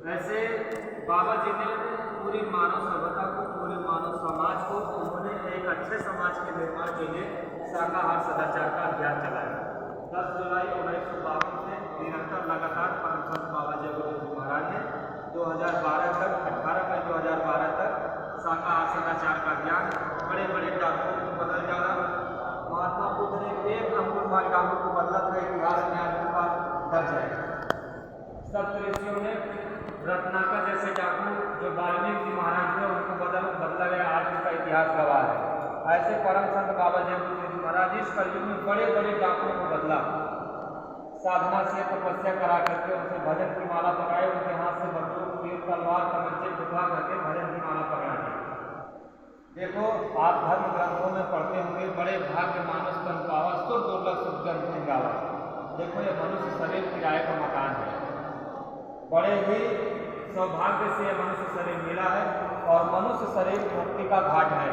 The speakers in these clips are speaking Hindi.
ऐसे बाबा जी ने पूरी मानव सभ्यता को, पूरे मानव समाज को, उन्होंने एक अच्छे समाज के निर्माण के लिए शाकाहार सदाचार का अभियान चलाया। 10 जुलाई 1952 से निरंतर लगातार परम संत बाबा जगरूप महाराज ने 2012 तक 18 मई 2012 तक शाकाहार सदाचार का अभियान बड़े बड़े डाकुओं को बदल डाला। महात्मा बुद्ध ने एक अंकुर माल डाकू को बदला था, इतिहास में आज उनका दर्ज है। सब ऋषियों ने रत्नाकर जैसे डाकू जो वाल्मीकि जी महाराज थे उनको बदला गया, आज उनका इतिहास गवाह है। ऐसे परम संत बाबा जगरूप जी महाराज इस कलयुग में बड़े बड़े डाकुओं को बदला, साधना से तपस्या करा करके उनसे भजन की माला पकड़ाए, उनके हाथ से बंदूक, तीर, तलवार, तमंचे उठा करके भजन की माला पकड़ाते। देखो, आप धर्म ग्रंथों में पढ़ते होंगे, बड़े भाग्य मानुष तन पावा सो दुर्लभ सुख जन गावा। देखो, ये मनुष्य शरीर किराए का मकान है, बड़े ही सौभाग्य से यह मनुष्य शरीर मिला है और मनुष्य शरीर मुक्ति का घाट है।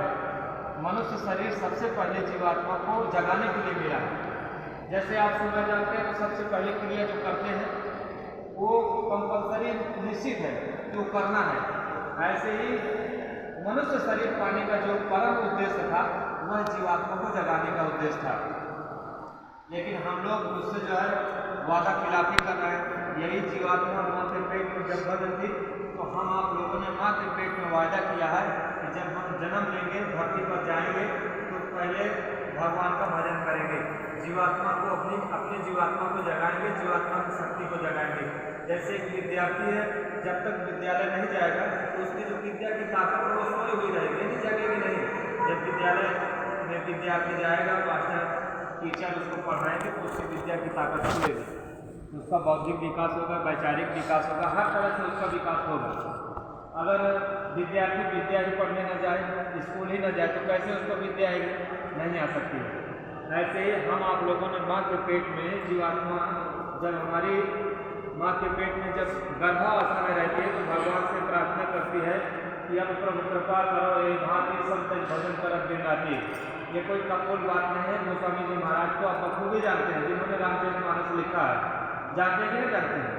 मनुष्य शरीर सबसे पहले जीवात्मा को जगाने के लिए मिला है। जैसे आप सुबह जाते हैं तो सबसे पहले क्रिया जो करते हैं वो कंपल्सरी निश्चित है कि वो करना है। ऐसे ही मनुष्य शरीर पाने का जो परम उद्देश्य था वह जीवात्मा को जगाने का उद्देश्य था, लेकिन हम लोग उससे जो है वादा खिलाफी कर रहे हैं। यही जीवात्मा माँ के पेट में जब बदल थी तो हम आप लोगों ने माँ के पेट में वादा किया है कि जब हम जन्म लेंगे, धरती पर जाएंगे तो पहले भगवान का भजन करेंगे, जीवात्मा को अपनी जीवात्मा को जगाएंगे, जीवात्मा की शक्ति को जगाएंगे। जैसे एक विद्यार्थी है, जब तक विद्यालय नहीं जाएगा तो उसकी जो विद्या की ताकत है वो सोई हुई रहेगी, नहीं जगेगी नहीं। जब विद्यालय में विद्यार्थी जाएगा, मास्टर टीचर उसको पढ़ाएंगे तो उसकी विद्या की ताकत खुलेगी, उसका बौद्धिक विकास होगा, वैचारिक विकास होगा, हर तरह से उसका विकास होगा। अगर विद्यार्थी विद्या ही पढ़ने न जाए, स्कूल ही न जाए तो कैसे उसको विद्या नहीं आ सकती है। ऐसे ही हम आप लोगों ने माँ के पेट में जीवात्मा जब हमारी माँ के पेट में जब गर्भावस्था में रहती है तो भगवान से प्रार्थना करती है कि अब प्रभु कृपा करो, ये भांति सब भजन करब दिन राति। ये कोई कपोल बात नहीं है, गोस्वामी जी महाराज को आप बखूबी जानते हैं, जिन्होंने रामचरितमानस लिखा है, जानते हैं कि नहीं जानते हैं।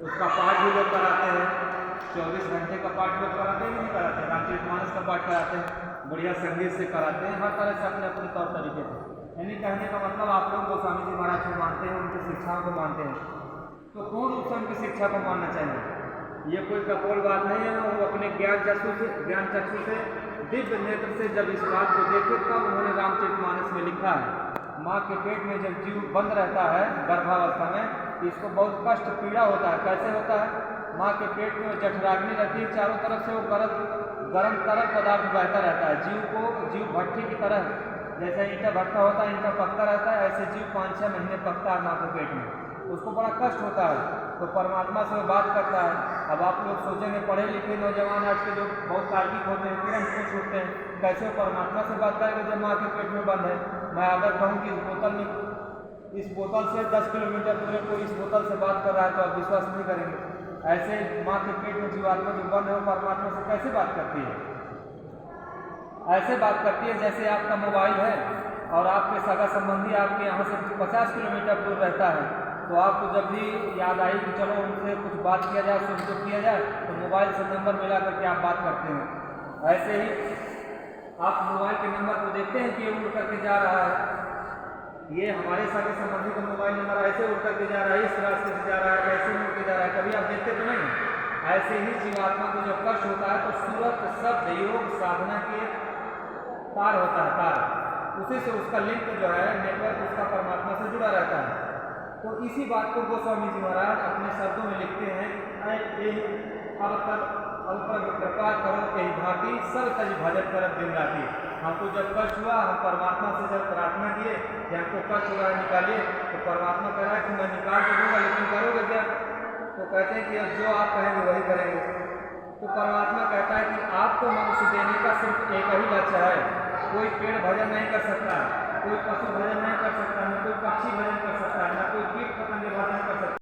उसका पाठ भी लोग कराते हैं, 24 घंटे का पाठ लोग कराते हैं, नहीं कराते, रामचरितमानस का पाठ कराते हैं, बढ़िया संगीत से कराते हैं, हर तरह से अपने अपने तौर तरीके से। यानी कहने का मतलब आप लोग गोस्वामी जी महाराज को मानते हैं, उनकी शिक्षाओं को मानते हैं, तो पूर्ण रूप से उनकी शिक्षा को मानना चाहिए। ये कोई कपोल बात नहीं है। वो अपने ज्ञान चक्षु से दिव्य नेत्र से जब इस बात को देखे तब उन्होंने रामचरितमानस में लिखा है। माँ के पेट में जब जीव बंद रहता है गर्भावस्था में, इसको बहुत कष्ट पीड़ा होता है। कैसे होता है? माँ के पेट में जठराग्नि रहती है, चारों तरफ से वो गर्म तरल पदार्थ बहता रहता है। जीव भट्टी की तरह, जैसे ईंटा भट्टा होता है, ईंटा पकता रहता है, ऐसे जीव 5-6 महीने पकता है माँ के पेट में, उसको बड़ा कष्ट होता है। तो परमात्मा से वो बात करता है। अब आप लोग सोचेंगे पढ़े लिखे नौजवान आज के जो बहुत तार्किक होते हैं, तुरंत सोच उठते हैं कैसे वो परमात्मा से बात करेंगे जब माँ के पेट में बंद है। मैं अगर कहूँ कि इस बोतल से 10 किलोमीटर दूर कोई इस बोतल से बात कर रहा है तो आप विश्वास नहीं करेंगे। ऐसे माँ के पेट में जीवात्मा जो बंद है वो परमात्मा से कैसे बात करती है? ऐसे बात करती है जैसे आपका मोबाइल है और आपके सगा संबंधी आपके यहाँ से 50 किलोमीटर दूर रहता है, तो आपको जब भी याद आई कि चलो उनसे कुछ बात किया जाए, सुख किया जाए, तो मोबाइल से नंबर मिला करके आप बात करते हैं। ऐसे ही आप मोबाइल के नंबर को देखते हैं कि ये उड़ करके जा रहा है, ये हमारे सगे संबंधी का मोबाइल नंबर ऐसे उड़ करके जा रहा है, इस रास्ते से जा रहा है, ऐसे उड़ के जा रहा है, कभी आप देखते तो नहीं। ऐसे ही जीवात्मा को जब कष्ट होता है तो सूरत शब्द योग साधना के तार होता है, तार, उसी से उसका लिंक जो है नेटवर्क उसका परमात्मा से जुड़ा रहता है। तो इसी बात को गोस्वामी जी महाराज अपने शब्दों में लिखते हैं, अब तक कृपा करो कहीं भांति सब तज भजन करब दिन राति। हमको जब कष्ट हुआ, हम परमात्मा से जब प्रार्थना किए कि हमको कष्ट हो रहा है निकालिए, तो परमात्मा कह रहा है कि मैं निकाल तो दूंगा, लेकिन करोगे क्या? तो कहते हैं कि जो आप कहेंगे वही करेंगे। तो परमात्मा कहता है कि आपको मनुष्य देने का सिर्फ एक ही लक्ष्य है। कोई पेड़ भजन नहीं कर सकता, कोई पशु भजन नहीं कर सकता, न कोई पक्षी भजन कर सकता है, न कोई कीट पतंग भजन कर सकता है।